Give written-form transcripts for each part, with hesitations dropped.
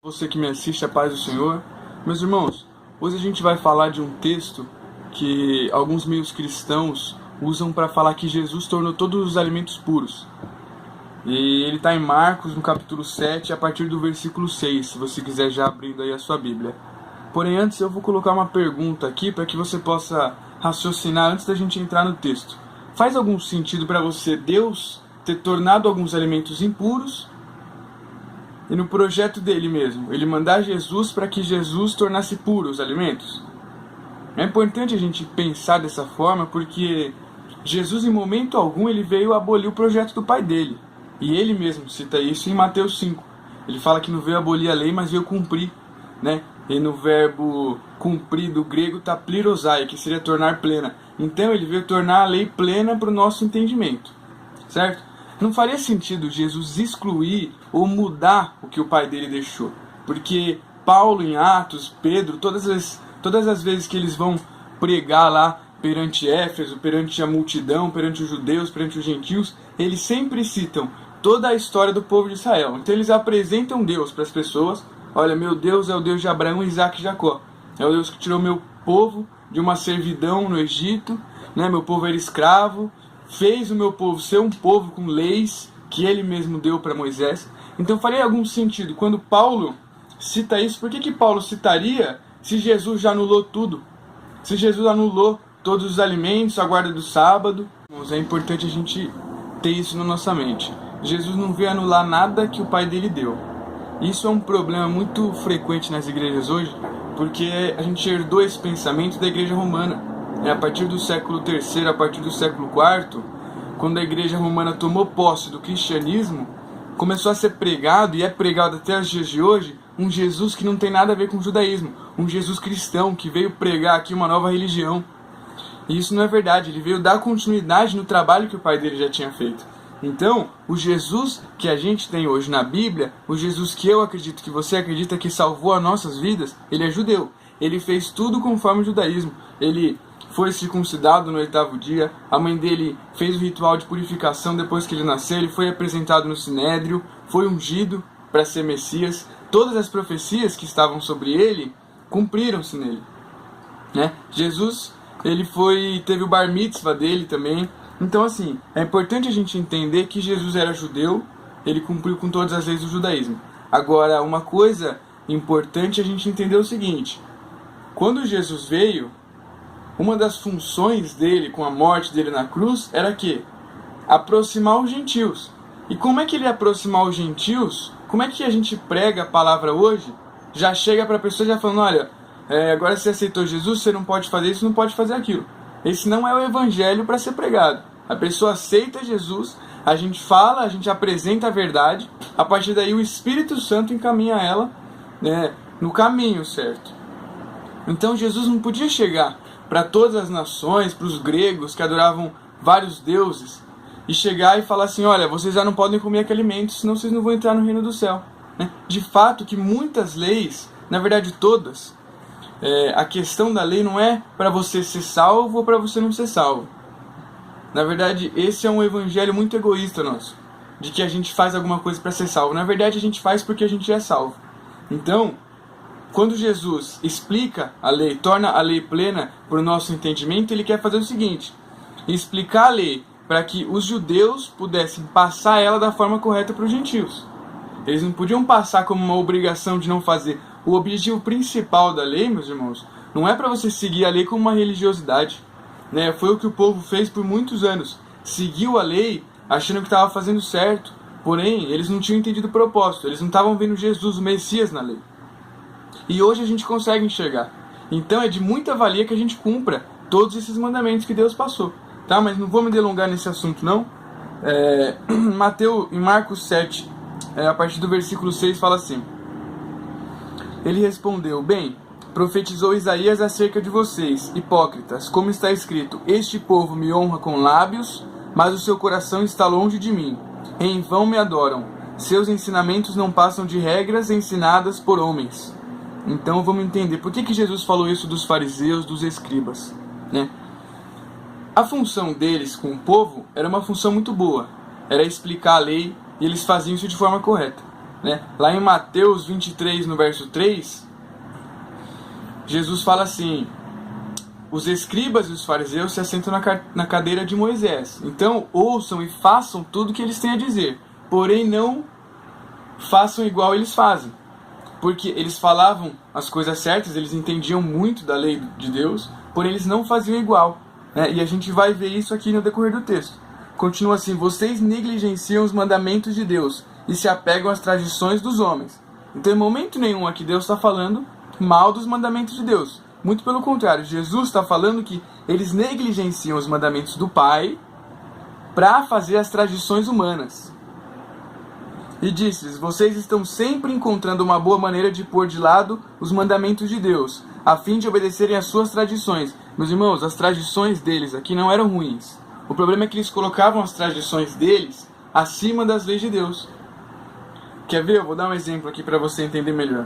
Você que me assiste, a paz do Senhor. Meus irmãos, hoje a gente vai falar de um texto que alguns meios cristãos usam para falar que Jesus tornou todos os alimentos puros. E ele está em Marcos, no capítulo 7, a partir do versículo 6, se você quiser já abrindo aí a sua Bíblia. Porém, antes eu vou colocar uma pergunta aqui para que você possa raciocinar antes da gente entrar no texto. Faz algum sentido para você Deus ter tornado alguns alimentos impuros e no projeto dele mesmo, ele mandar Jesus para que Jesus tornasse puros os alimentos? É importante a gente pensar dessa forma porque Jesus em momento algum ele veio abolir o projeto do Pai dele. E ele mesmo cita isso em Mateus 5. Ele fala que não veio abolir a lei, mas veio cumprir, né? E no verbo cumprir do grego está plerosai, que seria tornar plena. Então ele veio tornar a lei plena para o nosso entendimento, certo? Não faria sentido Jesus excluir ou mudar o que o pai dele deixou. Porque Paulo em Atos, Pedro, todas as vezes que eles vão pregar lá perante Éfeso, perante a multidão, perante os judeus, perante os gentios, eles sempre citam toda a história do povo de Israel. Então eles apresentam Deus para as pessoas. Olha, meu Deus é o Deus de Abraão, Isaac e Jacó. É o Deus que tirou meu povo de uma servidão no Egito, né? Meu povo era escravo, fez o meu povo ser um povo com leis que ele mesmo deu para Moisés. Então faria algum sentido quando Paulo cita isso. Por que Paulo citaria se Jesus já anulou tudo? Se Jesus anulou todos os alimentos, a guarda do sábado? É importante a gente ter isso na nossa mente. Jesus não veio anular nada que o pai dele deu. Isso é um problema muito frequente nas igrejas hoje, porque a gente herdou esse pensamento da igreja romana. A partir do século III, a partir do século IV, quando a igreja romana tomou posse do cristianismo, começou a ser pregado, e é pregado até os dias de hoje, um Jesus que não tem nada a ver com o judaísmo, um Jesus cristão que veio pregar aqui uma nova religião. E isso não é verdade, ele veio dar continuidade no trabalho que o pai dele já tinha feito. Então, o Jesus que a gente tem hoje na Bíblia, o Jesus que eu acredito, que você acredita que salvou as nossas vidas, ele é judeu. Ele fez tudo conforme o judaísmo. Ele foi circuncidado no 8º dia, a mãe dele fez o ritual de purificação depois que ele nasceu, ele foi apresentado no Sinédrio, foi ungido para ser Messias. Todas as profecias que estavam sobre ele cumpriram-se nele, né? Jesus, ele teve o bar mitzvah dele também. Então assim, é importante a gente entender que Jesus era judeu, ele cumpriu com todas as leis do judaísmo. Agora, uma coisa importante a gente entender o seguinte: quando Jesus veio, uma das funções dele com a morte dele na cruz era que aproximar os gentios. E como é que ele ia aproximar os gentios? Como é que a gente prega a palavra hoje? Já chega para a pessoa já falando, olha, agora você aceitou Jesus, você não pode fazer isso, não pode fazer aquilo. Esse não é o evangelho para ser pregado. A pessoa aceita Jesus, a gente fala, a gente apresenta a verdade, a partir daí o Espírito Santo encaminha ela, né, no caminho certo. Então Jesus não podia chegar para todas as nações, para os gregos que adoravam vários deuses, e chegar e falar assim, olha, vocês já não podem comer aquele alimento, senão vocês não vão entrar no reino do céu. De fato que muitas leis, na verdade todas, a questão da lei não é para você ser salvo ou para você não ser salvo. Na verdade, esse é um evangelho muito egoísta nosso, de que a gente faz alguma coisa para ser salvo. Na verdade, a gente faz porque a gente é salvo. Então, quando Jesus explica a lei, torna a lei plena para o nosso entendimento, ele quer fazer o seguinte: explicar a lei para que os judeus pudessem passar ela da forma correta para os gentios. Eles não podiam passar como uma obrigação de não fazer. O objetivo principal da lei, meus irmãos, não é para você seguir a lei como uma religiosidade, né? Foi o que o povo fez por muitos anos. Seguiu a lei achando que estava fazendo certo, porém eles não tinham entendido o propósito, eles não estavam vendo Jesus, o Messias, na lei. E hoje a gente consegue enxergar. Então é de muita valia que a gente cumpra todos esses mandamentos que Deus passou. Tá? Mas não vou me delongar nesse assunto não. Em Marcos 7, a partir do versículo 6, fala assim: ele respondeu, bem, profetizou Isaías acerca de vocês, hipócritas, como está escrito, este povo me honra com lábios, mas o seu coração está longe de mim. Em vão me adoram. Seus ensinamentos não passam de regras ensinadas por homens. Então vamos entender por que Jesus falou isso dos fariseus, dos escribas, né? A função deles com o povo era uma função muito boa. Era explicar a lei e eles faziam isso de forma correta. né? Lá em Mateus 23, no verso 3, Jesus fala assim: os escribas e os fariseus se assentam na cadeira de Moisés. Então, ouçam e façam tudo o que eles têm a dizer. Porém, não façam igual eles fazem. Porque eles falavam as coisas certas, eles entendiam muito da lei de Deus, porém eles não faziam igual. E a gente vai ver isso aqui no decorrer do texto. Continua assim: vocês negligenciam os mandamentos de Deus e se apegam às tradições dos homens. Então, em momento nenhum aqui Deus está falando mal dos mandamentos de Deus. Muito pelo contrário, Jesus está falando que eles negligenciam os mandamentos do Pai para fazer as tradições humanas. E disse-lhes: vocês estão sempre encontrando uma boa maneira de pôr de lado os mandamentos de Deus, a fim de obedecerem às suas tradições. Meus irmãos, as tradições deles aqui não eram ruins. O problema é que eles colocavam as tradições deles acima das leis de Deus. Quer ver? Eu vou dar um exemplo aqui para você entender melhor.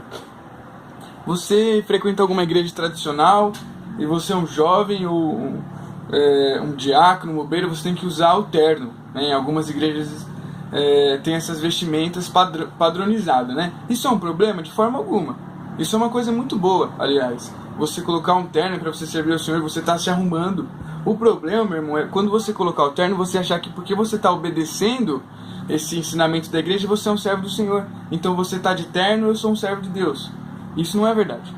Você frequenta alguma igreja tradicional e você é um jovem ou um diácono, um obreiro, você tem que usar o terno. Em algumas igrejas tem essas vestimentas padronizadas, né? Isso é um problema? De forma alguma. Isso é uma coisa muito boa, aliás. Você colocar um terno para você servir ao Senhor, você está se arrumando. O problema, meu irmão, é quando você colocar o terno, você achar que porque você está obedecendo esse ensinamento da igreja, você é um servo do Senhor. Então você está de terno, eu sou um servo de Deus. Isso não é verdade.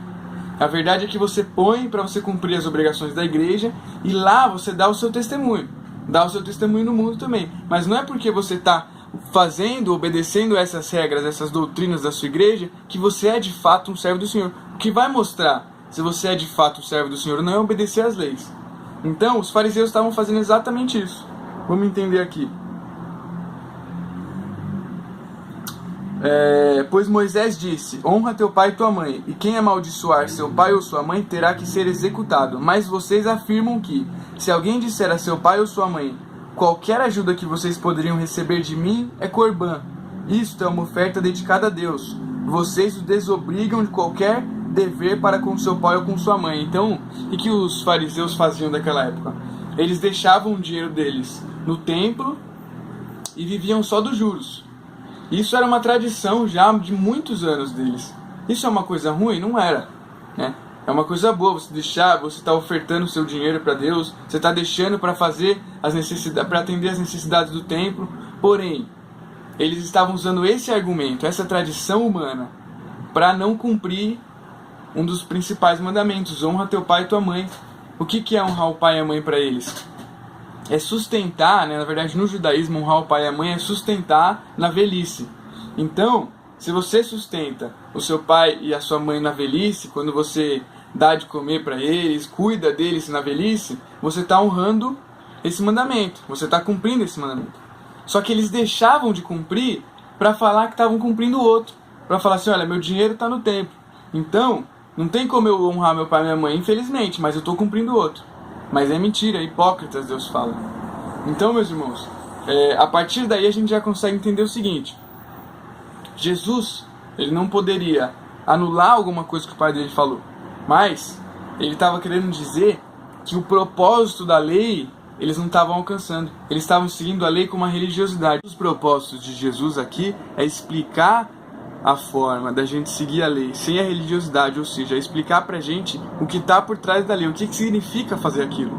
A verdade é que você põe para você cumprir as obrigações da igreja e lá você dá o seu testemunho. Dá o seu testemunho no mundo também. Mas não é porque você está obedecendo essas regras, essas doutrinas da sua igreja, que você é de fato um servo do Senhor. O que vai mostrar se você é de fato um servo do Senhor não é obedecer às leis. Então, os fariseus estavam fazendo exatamente isso. Vamos entender aqui. Pois Moisés disse: honra teu pai e tua mãe, e quem amaldiçoar seu pai ou sua mãe terá que ser executado. Mas vocês afirmam que, se alguém disser a seu pai ou sua mãe: qualquer ajuda que vocês poderiam receber de mim é corbã, isto é uma oferta dedicada a Deus, vocês o desobrigam de qualquer dever para com seu pai ou com sua mãe. Então, o que os fariseus faziam naquela época? Eles deixavam o dinheiro deles no templo e viviam só dos juros. Isso era uma tradição já de muitos anos deles. Isso é uma coisa ruim? Não era, né? É uma coisa boa você está ofertando o seu dinheiro para Deus, você está deixando para fazer as necessidades, para atender as necessidades do templo. Porém, eles estavam usando esse argumento, essa tradição humana, para não cumprir um dos principais mandamentos: honra teu pai e tua mãe. O que é honrar o pai e a mãe para eles? É sustentar, né? Na verdade, no judaísmo, honrar o pai e a mãe é sustentar na velhice. Então, se você sustenta o seu pai e a sua mãe na velhice, quando você dá de comer para eles, cuida deles na velhice, você está honrando esse mandamento, você está cumprindo esse mandamento. Só que eles deixavam de cumprir para falar que estavam cumprindo o outro, para falar assim: olha, meu dinheiro está no templo, então não tem como eu honrar meu pai e minha mãe, infelizmente, mas eu estou cumprindo o outro. Mas é mentira, é hipócritas, Deus fala. Então, meus irmãos, a partir daí a gente já consegue entender o seguinte: Jesus, ele não poderia anular alguma coisa que o pai dele falou, mas ele estava querendo dizer que o propósito da lei eles não estavam alcançando. Eles estavam seguindo a lei com uma religiosidade. Os propósitos de Jesus aqui é explicar a forma da gente seguir a lei sem a religiosidade, ou seja, explicar pra gente o que está por trás da lei, o que significa fazer aquilo,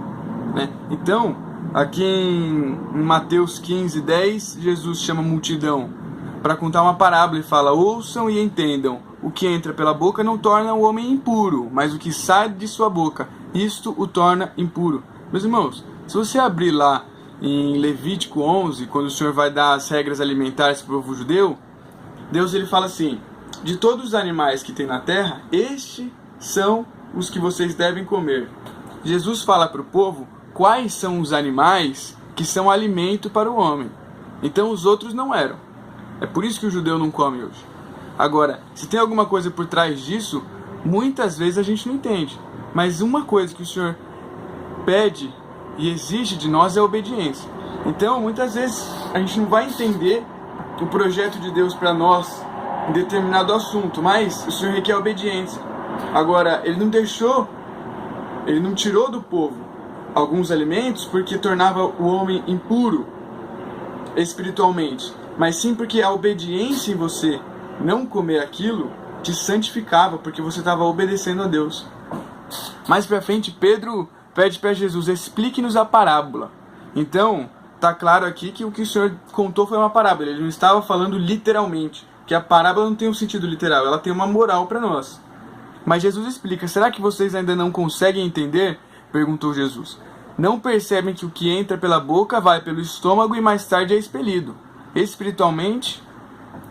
né? Então, aqui em Mateus 15:10, Jesus chama a multidão para contar uma parábola e fala: ouçam e entendam, o que entra pela boca não torna o homem impuro, mas o que sai de sua boca, isto o torna impuro. Meus irmãos, se você abrir lá em Levítico 11, quando o Senhor vai dar as regras alimentares para o povo judeu, Deus ele fala assim: de todos os animais que tem na terra, estes são os que vocês devem comer. Jesus fala para o povo quais são os animais que são alimento para o homem. Então os outros não eram. É por isso que o judeu não come hoje. Agora, se tem alguma coisa por trás disso, muitas vezes a gente não entende. Mas uma coisa que o Senhor pede e exige de nós é a obediência. Então, muitas vezes a gente não vai entender o projeto de Deus para nós em determinado assunto, mas o Senhor requer obediência. Agora, Ele não tirou do povo alguns alimentos porque tornava o homem impuro espiritualmente, mas sim porque a obediência em você não comer aquilo te santificava, porque você estava obedecendo a Deus. Mais pra frente, Pedro pede para Jesus: explique-nos a parábola. Então, tá claro aqui que o que o Senhor contou foi uma parábola. Ele não estava falando literalmente, que a parábola não tem um sentido literal, ela tem uma moral para nós. Mas Jesus explica: será que vocês ainda não conseguem entender? Perguntou Jesus. Não percebem que o que entra pela boca vai pelo estômago e mais tarde é expelido? Espiritualmente,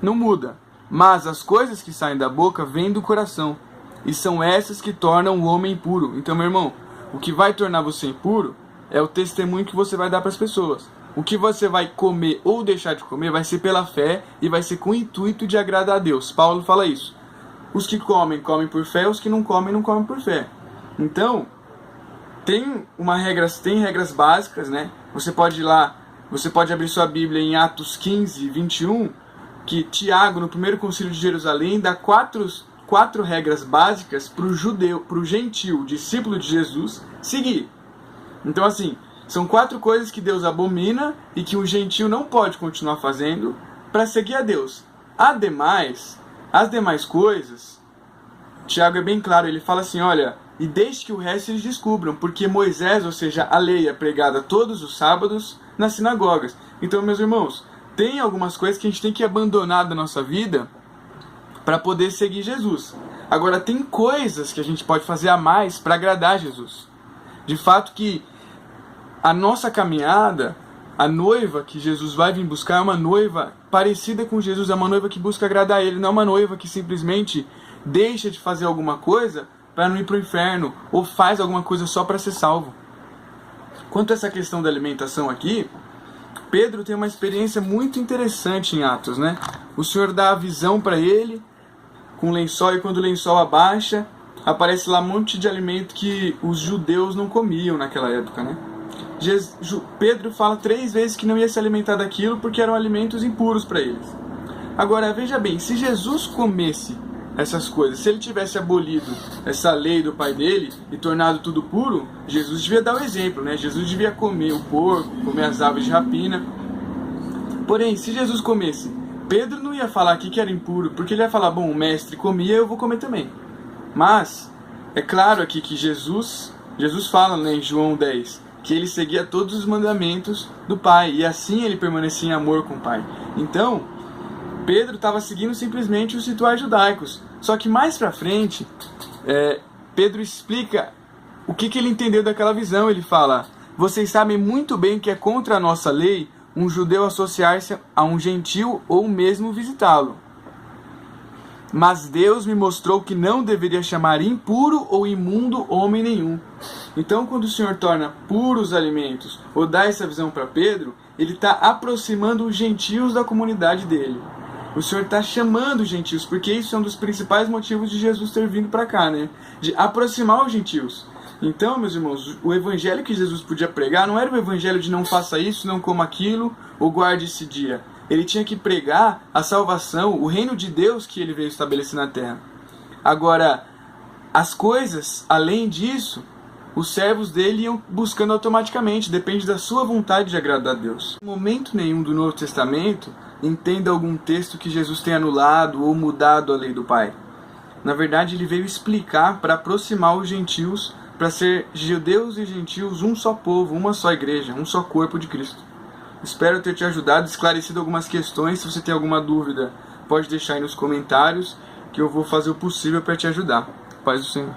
não muda. Mas as coisas que saem da boca vêm do coração, e são essas que tornam o homem impuro. Então, meu irmão, o que vai tornar você impuro é o testemunho que você vai dar para as pessoas. O que você vai comer ou deixar de comer vai ser pela fé e vai ser com o intuito de agradar a Deus. Paulo fala isso. Os que comem, comem por fé, os que não comem, não comem por fé. Então, tem regras básicas, né? Você pode ir lá, você pode abrir sua Bíblia em Atos 15, 21, que Tiago, no primeiro concílio de Jerusalém, dá quatro regras básicas para o judeu, para o gentil, discípulo de Jesus, seguir. Então, assim, são 4 coisas que Deus abomina e que o gentil não pode continuar fazendo para seguir a Deus. As demais coisas, Tiago é bem claro, ele fala assim: olha, e deixe que o resto eles descubram, porque Moisés, ou seja, a lei é pregada todos os sábados nas sinagogas. Então, meus irmãos, tem algumas coisas que a gente tem que abandonar da nossa vida para poder seguir Jesus. Agora, tem coisas que a gente pode fazer a mais para agradar Jesus. De fato que a nossa caminhada, a noiva que Jesus vai vir buscar é uma noiva parecida com Jesus, é uma noiva que busca agradar Ele, não é uma noiva que simplesmente deixa de fazer alguma coisa para não ir para o inferno, ou faz alguma coisa só para ser salvo. Quanto a essa questão da alimentação aqui, Pedro tem uma experiência muito interessante em Atos, né? O Senhor dá a visão para ele com o lençol, e quando o lençol abaixa, aparece lá um monte de alimento que os judeus não comiam naquela época, né? Pedro fala 3 vezes que não ia se alimentar daquilo porque eram alimentos impuros para eles. Agora, veja bem, se Jesus comesse essas coisas, se ele tivesse abolido essa lei do pai dele e tornado tudo puro, Jesus devia dar o exemplo, né? Jesus devia comer o porco, comer as aves de rapina. Porém, se Jesus comesse, Pedro não ia falar aqui que era impuro, porque ele ia falar: bom, o mestre comia, eu vou comer também. Mas é claro aqui que Jesus fala, né, em João 10, que ele seguia todos os mandamentos do Pai, e assim ele permanecia em amor com o Pai. Então, Pedro estava seguindo simplesmente os rituais judaicos. Só que mais pra frente, Pedro explica o que ele entendeu daquela visão. Ele fala: vocês sabem muito bem que é contra a nossa lei um judeu associar-se a um gentil ou mesmo visitá-lo. Mas Deus me mostrou que não deveria chamar impuro ou imundo homem nenhum. Então, quando o Senhor torna puros os alimentos, ou dá essa visão para Pedro, ele está aproximando os gentios da comunidade dele. O Senhor está chamando os gentios, porque isso é um dos principais motivos de Jesus ter vindo para cá, né? De aproximar os gentios. Então, meus irmãos, o evangelho que Jesus podia pregar não era o evangelho de não faça isso, não coma aquilo, ou guarde esse dia. Ele tinha que pregar a salvação, o reino de Deus que ele veio estabelecer na terra. Agora, as coisas, além disso, os servos dele iam buscando automaticamente, depende da sua vontade de agradar a Deus. Em momento nenhum do Novo Testamento, entenda algum texto que Jesus tenha anulado ou mudado a lei do Pai. Na verdade, ele veio explicar para aproximar os gentios, para ser judeus e gentios um só povo, uma só igreja, um só corpo de Cristo. Espero ter te ajudado, esclarecido algumas questões. Se você tem alguma dúvida, pode deixar aí nos comentários, que eu vou fazer o possível para te ajudar. Paz do Senhor.